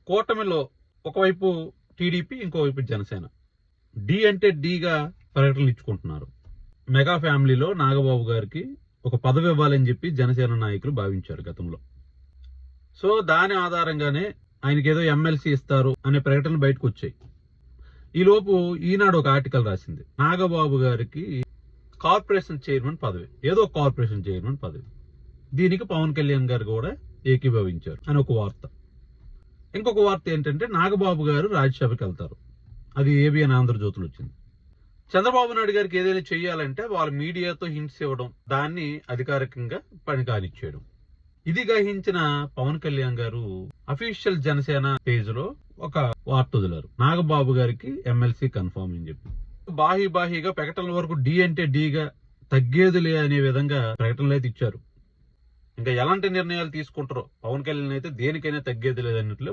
కూటమిలో ఒకవైపు టీడీపీ, ఇంకోవైపు జనసేన. డి అంటే డీగా ప్రకటనలు ఇచ్చుకుంటున్నారు. మెగా ఫ్యామిలీలో నాగబాబు గారికి ఒక పదవి ఇవ్వాలని చెప్పి జనసేన నాయకులు భావించారు గతంలో. సో దాని ఆధారంగానే ఆయనకి ఏదో ఎమ్మెల్సీ ఇస్తారు అనే ప్రకటనలు బయటకు వచ్చాయి. ఈలోపు ఈనాడు ఒక ఆర్టికల్ రాసింది, నాగబాబు గారికి కార్పొరేషన్ చైర్మన్ పదవి, ఏదో కార్పొరేషన్ చైర్మన్ పదవి, దీనికి పవన్ కళ్యాణ్ గారు కూడా ఏకీభవించారు అని ఒక వార్త. ఇంకొక వార్త ఏంటంటే నాగబాబు గారు రాజ్యసభకి వెళ్తారు, అది ఏబిఎన్ ఆంధ్రజ్యోతిలో వచ్చింది. చంద్రబాబు నాయుడు గారికి ఏదైనా చెయ్యాలంటే వాళ్ళ మీడియాతో హింట్స్ ఇవ్వడం, దాన్ని అధికారికంగా పని కానిచ్చేయడం. ఇది గ్రహించిన పవన్ కళ్యాణ్ గారు అఫీషియల్ జనసేన పేజ్ లో ఒక వార్త వదిలారు, నాగబాబు గారికి ఎమ్మెల్సీ కన్ఫర్మ్ అని చెప్పి. బాహీగా ప్రకటనల వరకు డి అంటే డీగా తగ్గేదిలే అనే విధంగా ప్రకటనలు అయితే ఇచ్చారు. ఇంకా ఎలాంటి నిర్ణయాలు తీసుకుంటారో పవన్ కళ్యాణ్ అయితే దేనికైనా తగ్గేది లేదన్నట్లే